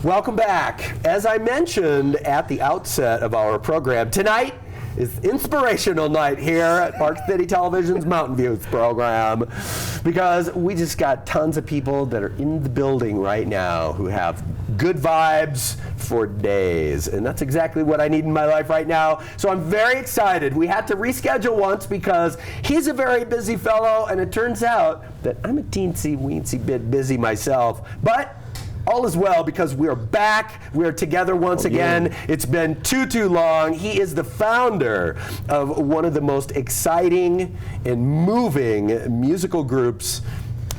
Welcome back. As I mentioned at the outset of our program, tonight is inspirational night here at Park City Television's Mountain Views program, because we just got tons of people that are in the building right now who have good vibes for days, and that's exactly what I need in my life right now. So I'm very excited. We had to reschedule once because he's a very busy fellow, and it turns out that I'm a teensy-weensy bit busy myself, but all is well because we're back. We're together once again. Yeah. It's been too long. He is the founder of one of the most exciting and moving musical groups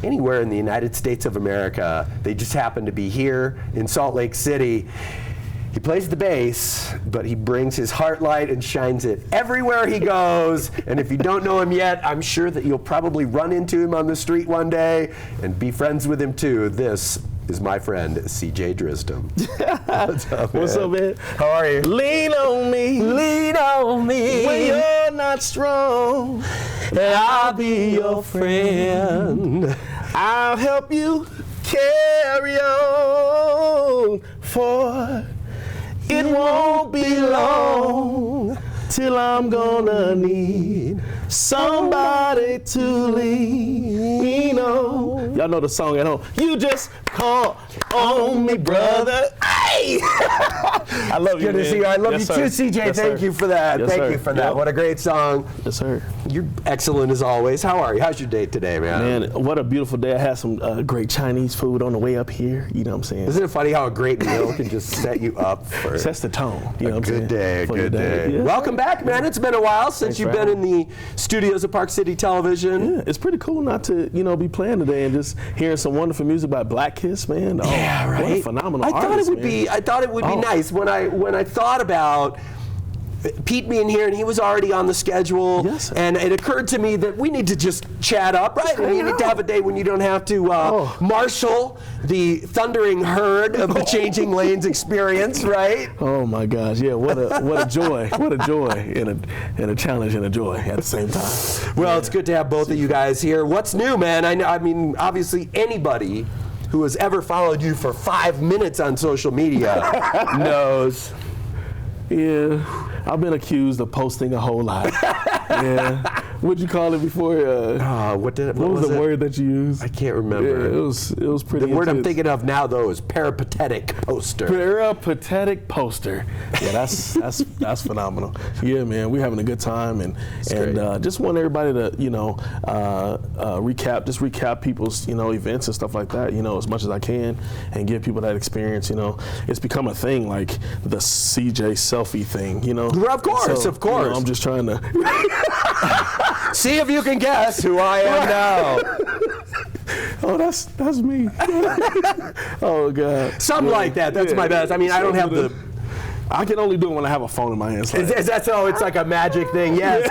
anywhere in the United States of America. They just happen to be here in Salt Lake City. He plays the bass, but he brings his heart light and shines it everywhere he goes. And if you don't know him yet, I'm sure that you'll probably run into him on the street one day and be friends with him too. This is my friend, CJ Drisdom. What's up, man? How are you? Lean on me. Lean on me. When you're not strong, and I'll be your friend. I'll help you carry on, for it won't be long till I'm gonna need somebody to lean on. Y'all know the song at home. You just call on me, brother. Hey! I love you, Good to see you. I love you too, CJ. Yes, Thank you for that. Yes, Thank you for that. Yep. What a great song. Yes, sir. You're excellent as always. How are you? How's your day today, man? Man, what a beautiful day. I had some great Chinese food on the way up here. You know what I'm saying? Isn't it funny how a great meal can just set you up for Sets the tone. You know what I'm saying? good day. Yeah. Welcome back, man. It's been a while since Thanks you've for been in having the studios of Park City Television. Yeah, it's pretty cool not to, be playing today and just hearing some wonderful music by Blackkiss, man. Oh, Yeah, right. What a phenomenal I thought artist, it would man. be. I thought it would be Oh. nice when I thought about Pete being here, and he was already on the schedule. Yes. And it occurred to me that we need to just chat up, right? hang You need to out. have a day when you don't have to marshal the thundering herd of the Changing Lanes experience, right? Oh my gosh, yeah, what a joy. What a joy and a challenge and a joy at the same time. Well, it's good to have both of you guys here. What's new, man? I mean, obviously anybody who has ever followed you for 5 minutes on social media knows. Yeah, I've been accused of posting a whole lot. Yeah. What'd you call it before? What was the it? word that you used? I can't remember. Yeah, it was pretty The word I'm intense. thinking of now, though, is peripatetic poster. Peripatetic poster. Yeah, that's phenomenal. Yeah, man, we're having a good time, and just want everybody to recap people's events and stuff like that. As much as I can, and give people that experience. It's become a thing, like the CJ selfie thing. Well, of course, So, of course. I'm just trying to. See if you can guess who I am now. Oh, that's me. Oh God. Something like that. That's my best. I mean, I don't have the. I can only do it when I have a phone in my hands. Is that so? It's like a magic thing. Yes.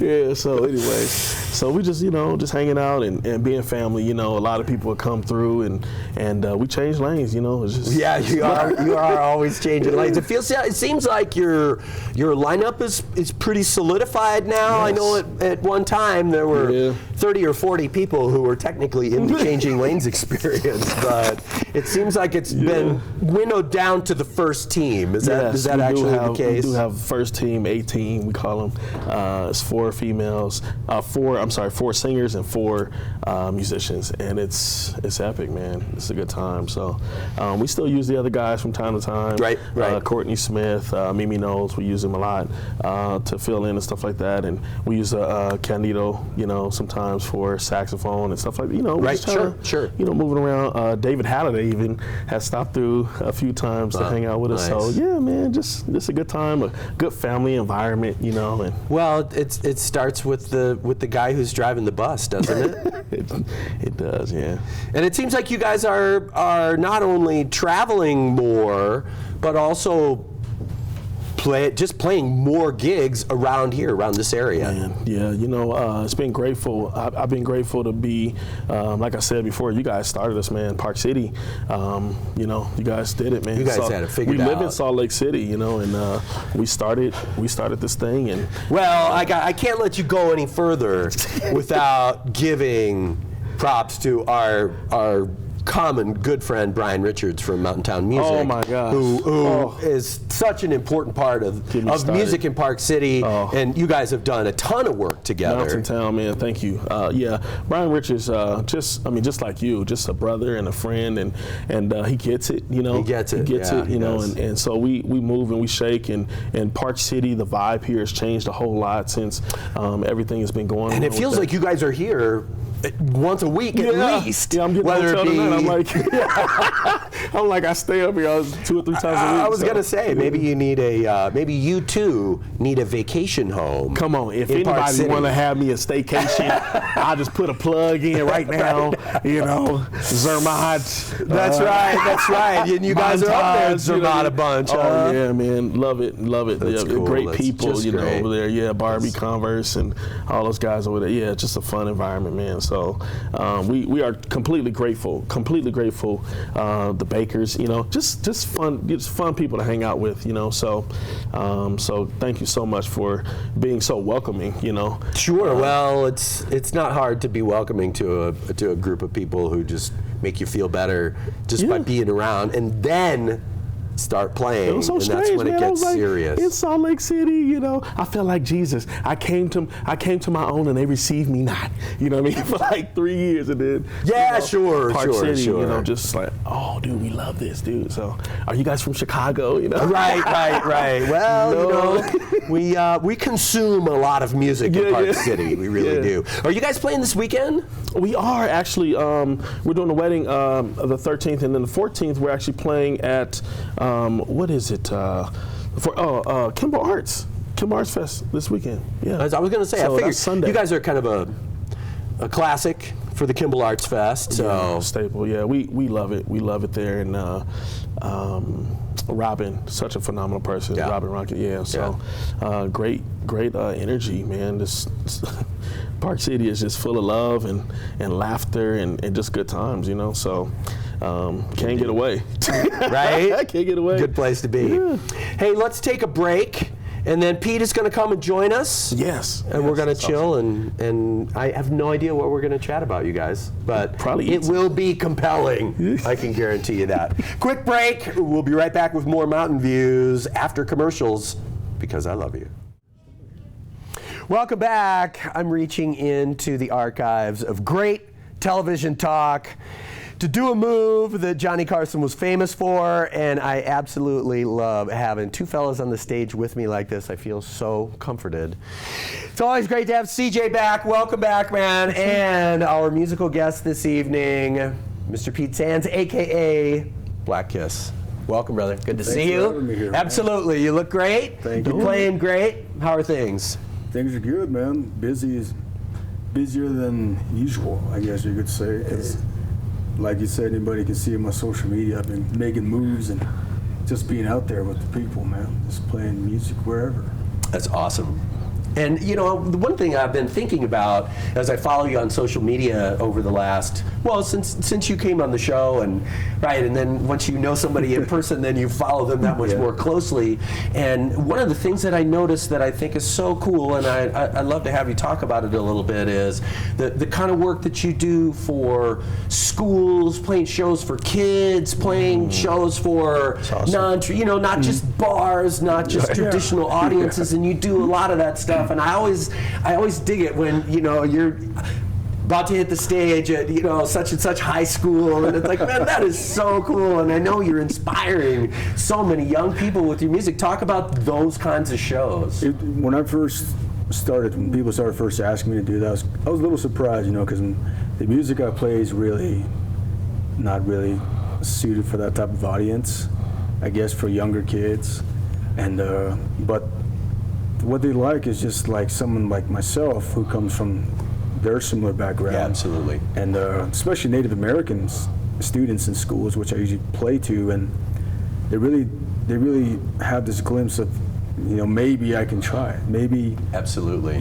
Yeah. So anyway, so we just just hanging out and being family. A lot of people come through and we change lanes. It's just You are always changing lanes. It seems like your lineup is pretty solidified now. Yes. I know at one time there were 30 or 40 people who were technically in the changing lanes experience, but it seems like it's been winnowed down to the first team. Is that actually the case? We do have first team, 18, we call them. It's 4 females, 4 singers and 4 musicians, and it's epic, man. It's a good time. So we still use the other guys from time to time. Right. Courtney Smith, Mimi Knowles, we use them a lot to fill in and stuff like that, and we use Candido, sometimes for saxophone and stuff like that. Right. Sure. Moving around. David Halliday even has stopped through a few times to hang out with us. Nice. So yeah, man, just a good time, a good family environment, And Well, it starts with the guy who's driving the bus, doesn't it? it does, yeah. And it seems like you guys are not only traveling more, but also playing more gigs around here, around this area. Man, yeah, it's been grateful. I've been grateful to be, like I said before, you guys started us, man, Park City. You guys did it, man. You guys had it figured out. We live in Salt Lake City, and we started this thing. And well, I can't let you go any further without giving props to our common good friend Brian Richards from Mountain Town Music. Oh my gosh. Who is such an important part of music in Park City, and you guys have done a ton of work together. Mountain Town, man, thank you. Yeah, Brian Richards, just like you, just a brother and a friend, and he gets it, you know. He gets it, you know, and so we move and we shake, and Park City, the vibe here has changed a whole lot since everything has been going on. And it feels like you guys are here once a week at least. Yeah, I'm getting whether it be, I'm like, I'm like, I stay up here 2 or 3 times a week. I was gonna say maybe you need maybe you too need a vacation home. Come on, if anybody want to have me a staycation, I'll just put a plug in right now. You know, Zermatt. That's right. And you guys are up there at Zermatt a bunch. Oh yeah, man, love it. That's cool. Great That's people, you know, great. over there. Yeah, Barbie, Converse, and all those guys over there. Yeah, just a fun environment, man. So we are completely grateful. The Bakers, you know, just fun people to hang out with, you know. So thank you so much for being so welcoming, you know. Sure. Well, it's not hard to be welcoming to a group of people who just make you feel better just by being around, and then start playing. It was so strange, that's when man. it gets serious. In Salt Lake City, you know, I felt like Jesus. I came to my own, and they received me not. You know what I mean? For like 3 years, and then Park City, you know, just like, oh, dude, we love this, dude. So, are you guys from Chicago? You know? Right. Well, you know, we consume a lot of music in Park City. We really do. Are you guys playing this weekend? We are actually. We're doing the wedding the 13th, and then the 14th. We're actually playing at. What is it? Kimball Arts Fest this weekend. Yeah, I was going to say, so I figured Sunday. You guys are kind of a classic for the Kimball Arts Fest. So staple. Yeah, we love it. We love it there, and Robin, such a phenomenal person. Yeah. Robin Rocket. Yeah. So great energy, man. This Park City is just full of love and laughter and just good times, you know. So. Can't get away. Right? Can't get away. Good place to be. Yeah. Hey, let's take a break, and then Pete is going to come and join us. Yes. And we're going to chill, awesome. and I have no idea what we're going to chat about, you guys, but probably it will be compelling. I can guarantee you that. Quick break. We'll be right back with more Mountain Views after commercials, because I love you. Welcome back. I'm reaching into the archives of great television talk to do a move that Johnny Carson was famous for, and I absolutely love having two fellas on the stage with me like this. I feel so comforted. It's always great to have CJ back. Welcome back, man. And our musical guest this evening, Mr. Pete Sands, a.k.a. Blackkiss. Welcome, brother. Good to see you. For having me here, Absolutely. Man. You look great. Thank you. You're playing great. How are things? Things are good, man. Busier than usual, I guess you could say. 'Cause like you said, anybody can see in my social media, I've been making moves and just being out there with the people, man. Just playing music wherever. That's awesome. And you know, the one thing I've been thinking about as I follow you on social media over the last, well, since you came on the show, and then once you know somebody in person, then you follow them that much more closely. And one of the things that I noticed that I think is so cool, and I'd love to have you talk about it a little bit, is the kind of work that you do for schools, playing shows for kids, playing shows for not just bars, not just traditional audiences, and you do a lot of that stuff. And I always dig it when you're about to hit the stage at such and such high school, and it's like, man, that is so cool. And I know you're inspiring so many young people with your music. Talk about those kinds of shows. When I first started, when people started first asking me to do that, I was a little surprised, because the music I play is really not really suited for that type of audience, I guess, for younger kids. And but what they like is just like someone like myself who comes from their similar background. Yeah, absolutely. And especially Native Americans, students in schools, which I usually play to, and they really have this glimpse of, maybe I can try it. Maybe. Absolutely.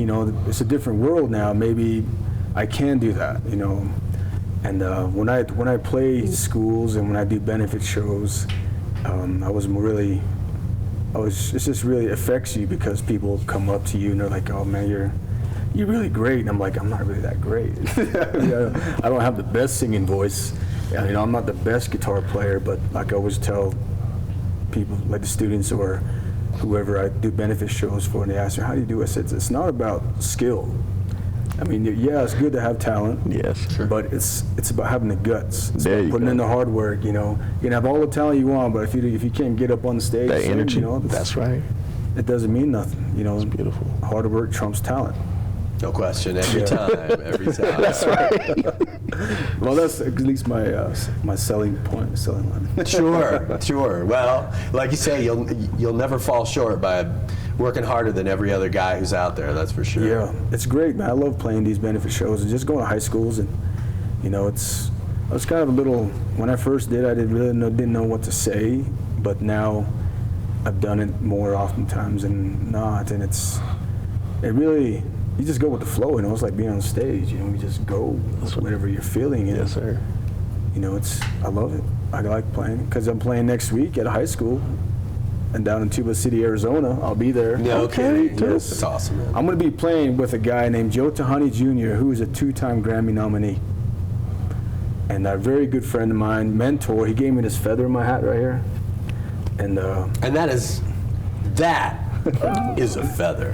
It's a different world now. Maybe I can do that. And when I play schools and when I do benefit shows, it just really affects you, because people come up to you and they're like, oh man, you're really great. And I'm like, I'm not really that great. I don't have the best singing voice, Yeah, you know, I'm not the best guitar player, but like I always tell people, like the students or whoever I do benefit shows for, and they ask me, how do you do it? I said, it's not about skill. I mean, yeah, it's good to have talent. Yes, sure. But it's about having the guts. It's There about you putting go. in the hard work. You know, you can have all the talent you want, but if you can't get up on the stage, That sing, energy. you know, That's right. it doesn't mean nothing. You know, It's beautiful. hard work trumps talent. No question, every time, every time. That's right. Well, that's at least my selling point, selling line. Sure. Well, like you say, you'll never fall short by working harder than every other guy who's out there. That's for sure. Yeah, it's great, man. I love playing these benefit shows and just going to high schools, and you know, I was kind of a little, when I first did, I didn't know what to say, but now I've done it more oftentimes than not, and it really, you just go with the flow, you know. It's like being on stage, you know. You just go with whatever you're feeling, and Yes, sir. you know, I love it. I like playing because I'm playing next week at a high school, and down in Tuba City, Arizona. I'll be there. No kidding. Yes. That's awesome, man. I'm going to be playing with a guy named Joe Tahani Jr., who is a 2-time Grammy nominee, and a very good friend of mine, mentor. He gave me this feather in my hat right here, and that is a feather.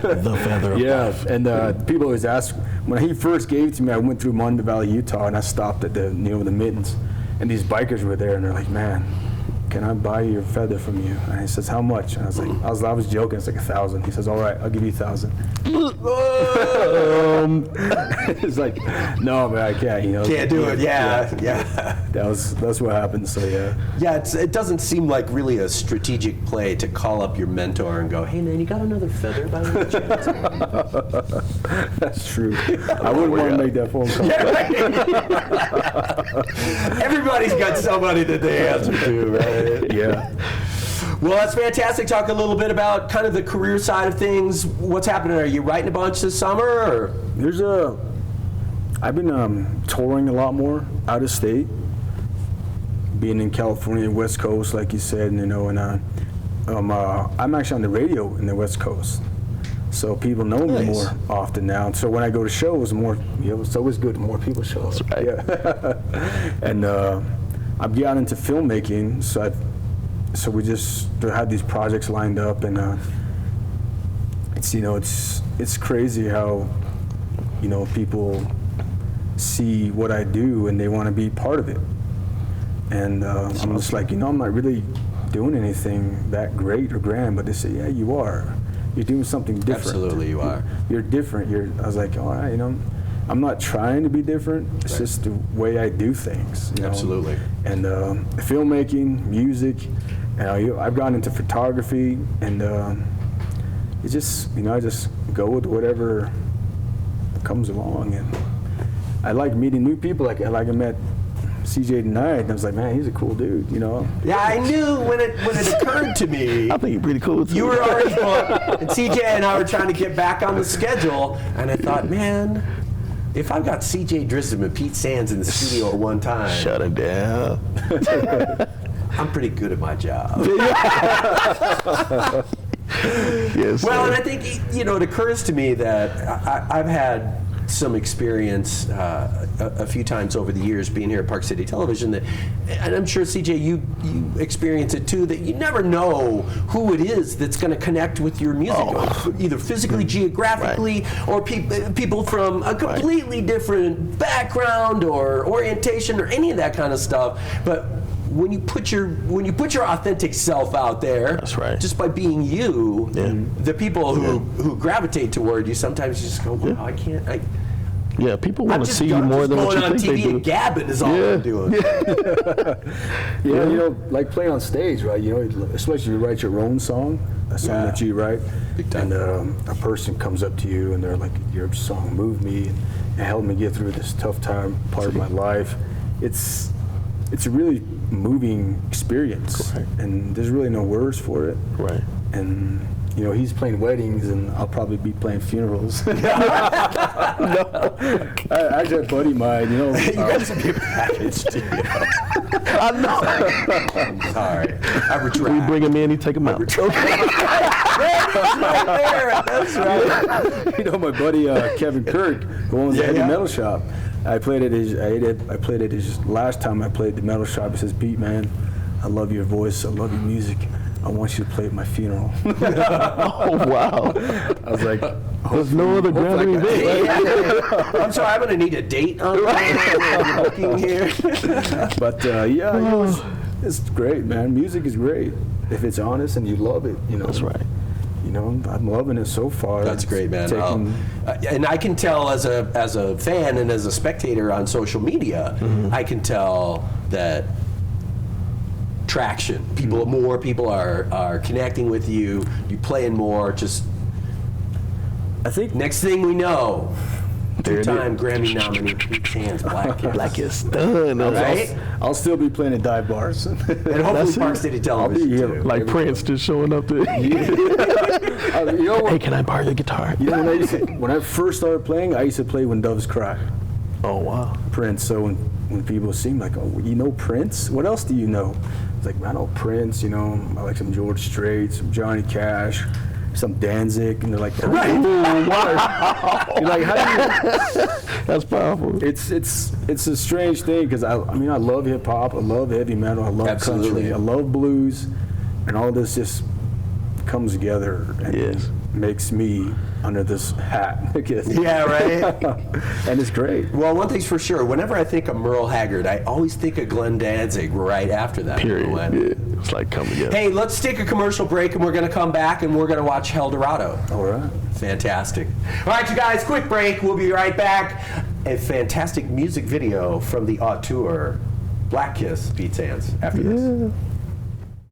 The feather of yeah, life. and people always ask, when he first gave it to me, I went through Mon Valley, Utah, and I stopped at the mittens, and these bikers were there, and they're like, man, can I buy your feather from you? And he says, how much? And I was like, I was joking, it's like 1,000. He says, all right, I'll give you 1,000. It's like, no, man, I can't, you know. Can't do it, yeah. That's what happened, so yeah. Yeah, it doesn't seem like really a strategic play to call up your mentor and go, hey man, you got another feather by any chance? That's true. I wouldn't want to make that phone call. Everybody's got somebody that they answer to, right? Yeah. Well, that's fantastic. Talk a little bit about kind of the career side of things. What's happening? Are you writing a bunch this summer? Or? I've been touring a lot more out of state, being in California, West Coast, like you said, you know, and I'm actually on the radio in the West Coast, so people know me Nice. more often now. So when I go to shows, it's always good. More people show up. That's right. Yeah. And I've gotten into filmmaking, so we just had these projects lined up, and it's crazy how, you know, people see what I do and they want to be part of it. And I'm just like, you know, I'm not really doing anything that great or grand, but they say, yeah, you are. You're doing something different. Absolutely, you are. You're different. I was like, all right, you know, I'm not trying to be different. It's Right. just the way I do things. You know? Absolutely. And filmmaking, music, I've gotten into photography, and it just, you know, I just go with whatever comes along. And I like meeting new people. Like I met CJ tonight, and I was like, man, he's a cool dude, you know. Yeah, I knew when it occurred to me. I think you're pretty cool too. You were already booked, and CJ and I were trying to get back on the schedule, and I thought, man, if I've got CJ Drisdom and Pete Sands in the studio at one time, Shut it down. I'm pretty good at my job. Yes. Well, sir. and I think, you know, it occurs to me that I've had some experience a few times over the years being here at Park City Television, and I'm sure, CJ, you experience it too, that you never know who it is that's going to connect with your music, either physically, geographically, or people from a completely different background or orientation or any of that kind of stuff. But when you put your authentic self out there, That's right. just by being you, Yeah. the people who gravitate toward you, sometimes you just go, wow, Yeah, people I'm want to just see you more than what going you on think TV they and do. gabbing is all I'm doing. Yeah, you know, like playing on stage, right? You know, especially if you write your own song, a song that you write, Big time. and a person comes up to you and they're like, your song moved me and helped me get through this tough part of my life. It's a really moving experience, Correct. and there's really no words for it. Right. And you know, he's playing weddings, and I'll probably be playing funerals. Actually, a buddy of mine, you know. You guys have your package deal. I know. I'm sorry. I We retract. bring him in, he take him out. That's right. You know, my buddy Kevin Kirk, who owns the heavy yeah. metal shop. I played it as last time I played the metal shop. It says, Pete, man, I love your voice. I love your music. I want you to play at my funeral. Oh, wow. I was like, There's no other Grammy event, right? I'm sorry, I'm going to need a date on my booking here. But yeah, you know, it's great, man. Music is great if it's honest and you love it. You know, That's right. You know, I'm loving it so far. That's great, man. And I can tell as a fan and as a spectator on social media, I can tell that traction. More people are connecting with you. You playing more. Just I think next thing we know, There it two-time is. Grammy nominee Pete Sands, Blackkiss. Blackkiss done. Right? I'll still be playing at dive bars. And hopefully That's Park it. City I'll be Television here. too. Like Prince just showing up to. You know what? Hey, can I borrow your guitar? You know, when I first started playing, I used to play When Doves Cry, Oh, wow. Prince. So when people see me, like, oh, you know Prince? What else do you know? It's like, I know Prince, you know, I like some George Strait, some Johnny Cash, some Danzig, and they're like, Right. You're like, how do you? That's powerful. It's a strange thing because I mean, I love hip hop, I love heavy metal, I love Absolutely. country, I love blues, and all this just comes together and Yes. makes me under this hat. I guess. Yeah, right? And it's great. Well, one thing's for sure. Whenever I think of Merle Haggard, I always think of Glenn Danzig right after that. Period. Glenn. Yeah. It's like come together. Hey, let's take a commercial break, and we're going to come back, and we're going to watch Eldorado. All right. Fantastic. All right, you guys, quick break. We'll be right back. A fantastic music video from the auteur, Blackkiss, Pete Sands, after this.